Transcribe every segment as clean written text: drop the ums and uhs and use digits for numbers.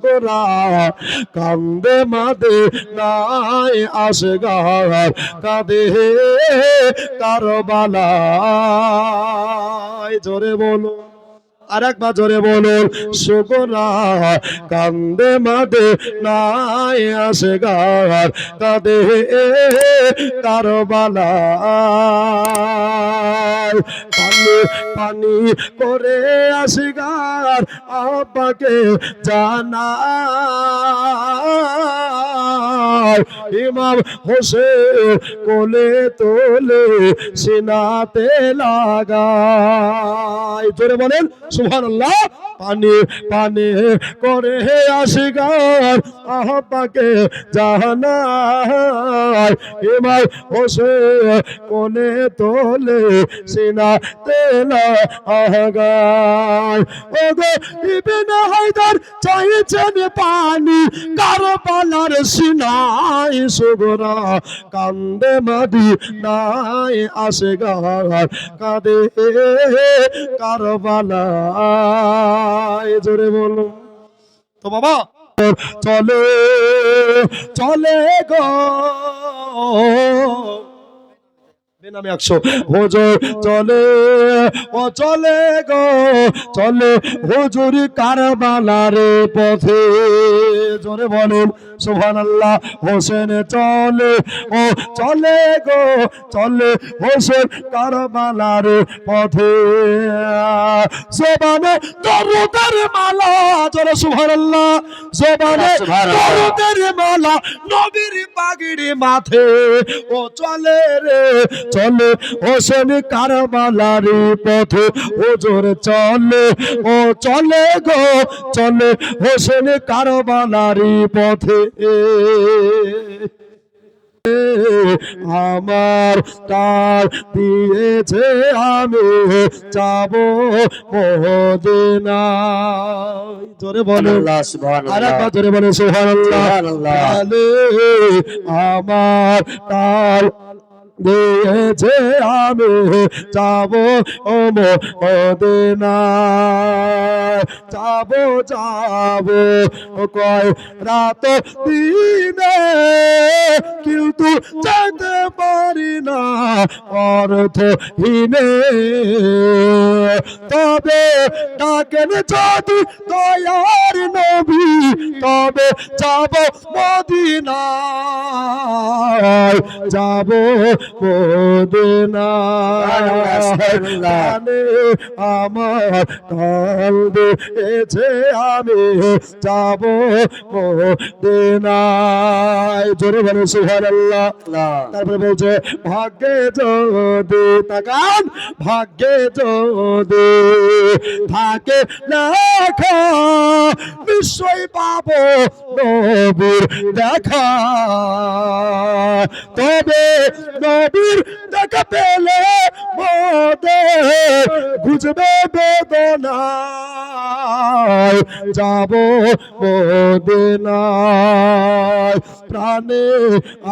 সুগরা কান্দে মদিনায় আসগার কাঁদে কারবালায়। জোরে বলো, আর একবার জোরে বলুন, সুগরা কান্দে মদিনায় আসগার কাঁদে কারবালায়। পানি পানি করে আসগার আব্বাকে জানায়, ইমাম হোসেন কোলে তোলে সিনাতে লাগায়। জোরে বলেন সুবহানাল্লাহ। পানি পানি করে আসগার আব্বাকে জানায়, ইমাম হোসেন কোলে তোলে সিনাতে লাগায়। ওগো ইবনে হায়দার চাইছেন পানি কারবালার সিনায় সুগরা কান্দে মদিনায় আসগার কাঁদে কারবালায়। জোরে বলো তো বাবা। চলে চলে গো বেনামে 100 হুজুর চলে ও চলে গো চলে হুজুর কারবালার পথে। জোরে বলুন সুবহানাল্লাহ। হোসেন চলে ও চলে গো চলে হোসেন কারবালার পথে। জবানে দরুদের মালা, জোরে সুবহানাল্লাহ। জবানে দরুদের মালা নবীর পাগড়ি মাথে। ও চলে রে চলে হোসেন কারবালার পথে। হুজুর চলে ও চলে গো চলে হোসেন কারবালার পথে। আমার তার দিয়েছে আমি যাব মদিনায়। জোরে বলো আরেকবার জোরে বলো সুবহানাল্লাহ। আমার তার দিয়েছে আমি যাব মদিনায়। যাব যাব কয় রাত দিনে কিন্তু যেতে পারি না অর্থহীনে। তবে ডাকেন যদি দয়ার নবী তবে যাব মদিনায়। যাব মদিনায় আমার কাল দিয়েছে আমি যাব মদিনায়। জোরে বলে সুবহানাল্লাহ। তারপরে বলছে ভাগ্যে যদি তাকান ভাগ্যে যদি থাকে লেখা নিশ্চয় পাবো নবীর দেখা। তবে নবীর দেখা পেলে মোদের বুঝবে বেদনায়। যাব মদিনায় প্রাণে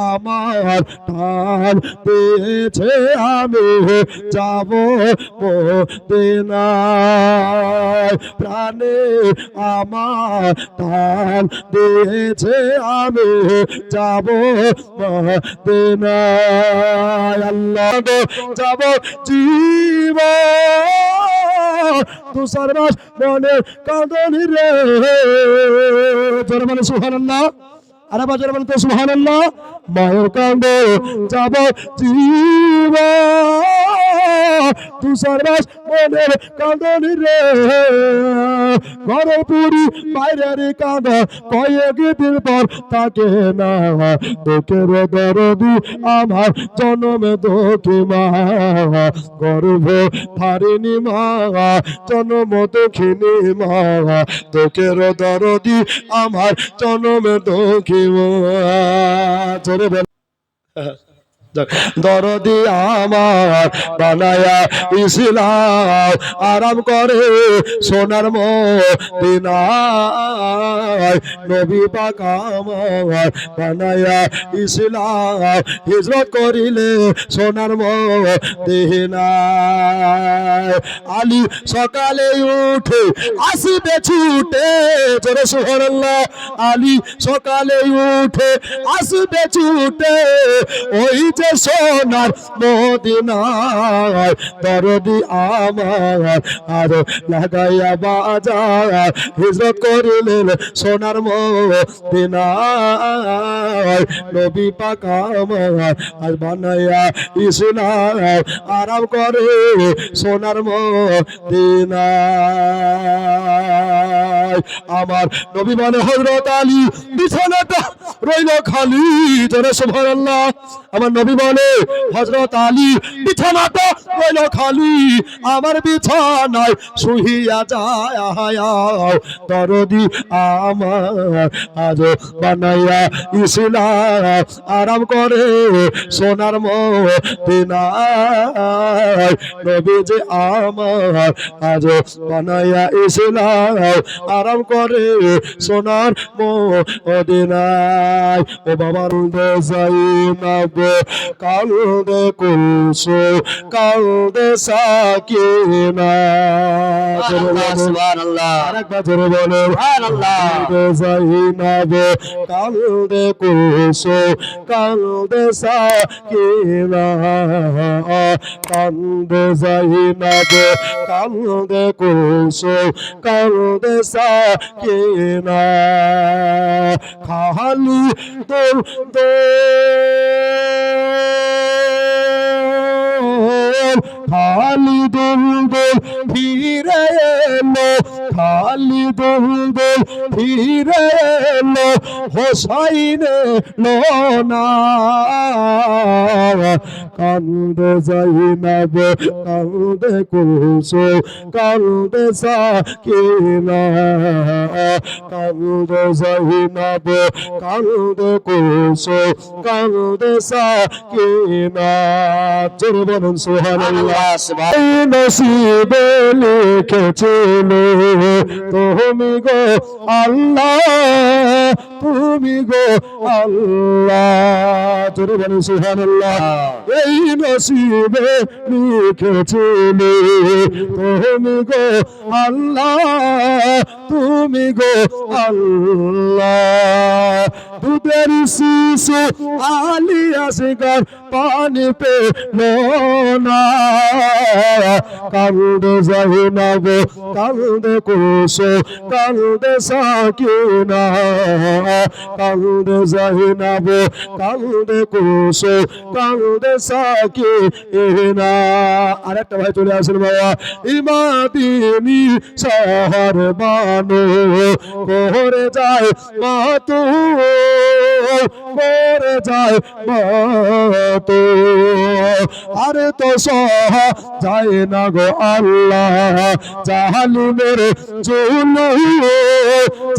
আমার টান দিয়েছে আমি যাব মদিনায়। প্রাণে আমার টান দিয়েছে আমি যাব মদিনায়। আল্লাহ যাব জীবন তুষার মাস মনে কাঁদনি রে। জোরে বলে সুবহানাল্লাহ। আরে বাজারে বলে তো সুবহানাল্লাহ। মায়ের কান্দে যাব জীবন তুষার মাস মনের কাঁদনি রে। ঘরে পুরি বাইরের কাঁদা কয়েক দিন পর থাকে না। দুঃখের দরদি আমার জনমে দুঃখী মা গর্ভ ধারিণী মা জনম দুঃখিনী মা। দুঃখের দরদি আমার জনমে দুঃখী মা। জোরে বল দরদি আমার বানায়া ইসলাম আরাম করে সোনার মদিনায় নবী পাক আমার বানায়া ইসলাম হিজরত করিলে সোনার মদিনায় আলী সকালে উঠে আসিবে ছুটে জোরে সুবহানাল্লাহ আলী সকালে উঠে আসিবে ছুটে ওই যে সোনার মদিনায় দরদি আমার আর লাগাইয়া বাজার হিজরত করিলেন সোনার মদিনায় নবী পাক আমার আর বানাইয়া ইসলাম আরাম করে সোনার মদিনায় আমার নবী মানে হযরত আলী বিছানাটা রইল খালি জোরে সুবহানাল্লাহ আমার নবী বলে হযরত আলী বিছানাটা রইল খালি আমার বিছানায় শুইয়া যায় দরদি আমার আজ বানাইয়া ইসলাম আরাম করে সোনার মদিনায় নবী যে আমার আজ বানাইয়া ইসলাম আরাম করে সোনার মদিনায় ও বাবার যাইনাব কালদে কুলসু কালদে সাকিনা সুবহানাল্লাহ আরেকবার জোরে বলো সুবহানাল্লাহ যাইনাব কালদে কুলসু কালদে সাকিনা কালদে যাইনাব কালদে কুলসু কালদে সাকিনা খালি তোর খালি দুলদুল ফিরে এলো খালি দুলদুল ফিরে এলো হোসাইনে লোনা কান্দে যাইনাব কান্দে কুলসু কান্দে সাকিনা কান্দে যাইনাব কান্দে কুলসু কান্দে সাকিনা জোরে বলুন সুবহানাল্লাহ নসিবে লিখেছিল তুমি গো আল্লাহ তুমি গো আল্লাহ জোরে বলুন সুবহানাল্লাহ এই নসিবে লিখেছিল তুমি গো আল্লাহ তুমি গো আল্লাহ দুধের শিশু আলী আসগার পানি পেল না কান্দে যাইনাব কান্দে কুলসু কান্দে সাকিনা কান্দে যাইনাব কান্দে কুলসু কান্দে সাকিনা আরেকটা ভাই চলে আসেন বাবা ইমাদিনী শহর বানো করে যায় মাতু করে যায় মাতু আরে তো সহা যায় না গো আল্লাহ জালিমের জুলু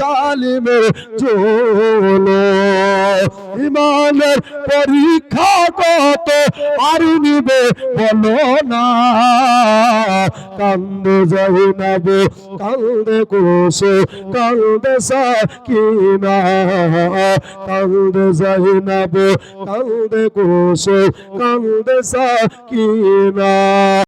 জালিমের জুলু ইমানের পরীক্ষা কত আর নিবে বলো না কান্দে যাইনাব কান্দে কুলসু কান্দে সাকিনা কান্দে যাইনাব কান্দে কুলসু কান্দে সাকিনা